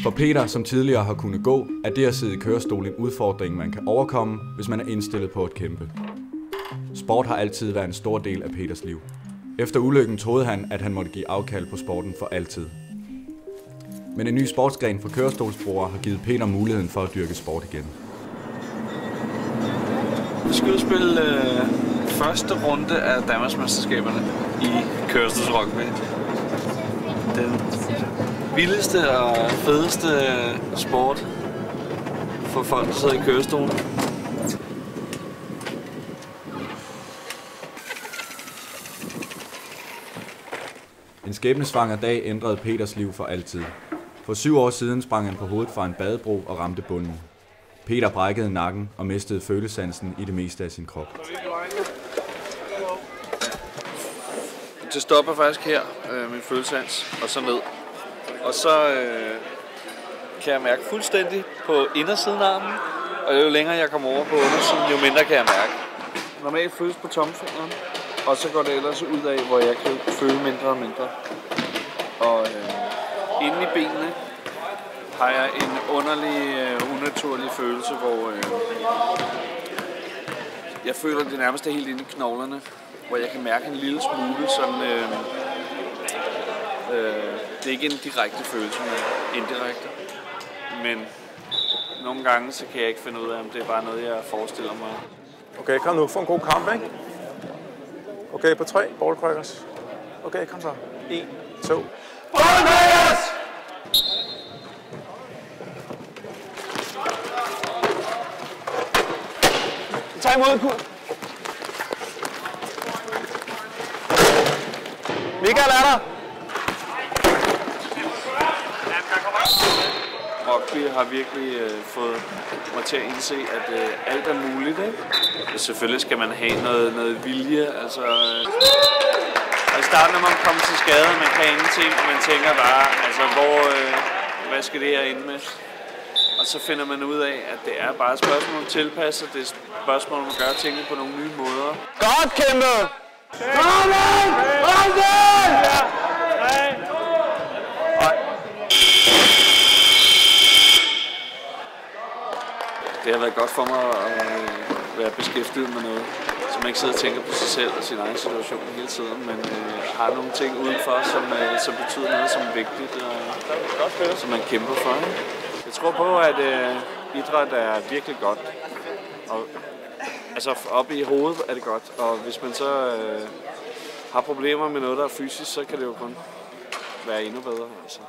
For Peter, som tidligere har kunnet gå, er det at sidde i kørestol en udfordring, man kan overkomme, hvis man er indstillet på at kæmpe. Sport har altid været en stor del af Peters liv. Efter ulykken troede han, at han måtte give afkald på sporten for altid. Men en ny sportsgren for kørestolsbrugere har givet Peter muligheden for at dyrke sport igen. Vi skal udspille første runde af Danmarksmesterskaberne i kørestolsrugby. Den vildeste og fedeste sport for folk, der sidder i kørestolen. En skæbnesvanger dag ændrede Peters liv for altid. For 7 år siden sprang han på hovedet fra en badebro og ramte bunden. Peter brækkede nakken og mistede følesansen i det meste af sin krop. Det stopper faktisk her, min følesans, og så ned. Og så kan jeg mærke fuldstændig på indersiden af armen, og jo længere jeg kommer over på undersiden, jo mindre kan jeg mærke. Normalt føles på tommelfingeren, og så går det ellers ud af, hvor jeg kan føle mindre og mindre. Og inde i benene har jeg en underlig, unaturlig følelse, hvor jeg føler det nærmest helt inde i knoglerne, hvor jeg kan mærke en lille smule sådan. Det er ikke en direkte følelse, men indirekte. Men nogle gange så kan jeg ikke finde ud af, om det er bare noget, jeg forestiller mig. Okay, kom nu. Få en god kamp, ikke? Okay, på 3. Ballcrackers. Okay, kom så. 1, 2. Ballcrackers! Tag imod, Kurt. Michael er der. Rugby har virkelig fået mig til at indse, at alt er muligt, ikke? Selvfølgelig skal man have noget vilje, altså. Og i starten, når man kommer til skade, man kan ingenting, og man tænker bare, altså, hvad skal det her ende med? Og så finder man ud af, at det er bare et spørgsmål om tilpasset, det er et spørgsmål om at gøre tingene på nogle nye måder. Godt kæmpet! Det har været godt for mig at være beskæftiget med noget, så man ikke sidder og tænker på sig selv og sin egen situation hele tiden, men har nogle ting udenfor, som betyder noget, som er vigtigt, og som man kæmper for. Jeg tror på, at idræt er virkelig godt. Og, altså oppe i hovedet er det godt, og hvis man så har problemer med noget, der er fysisk, så kan det jo kun være endnu bedre. Altså.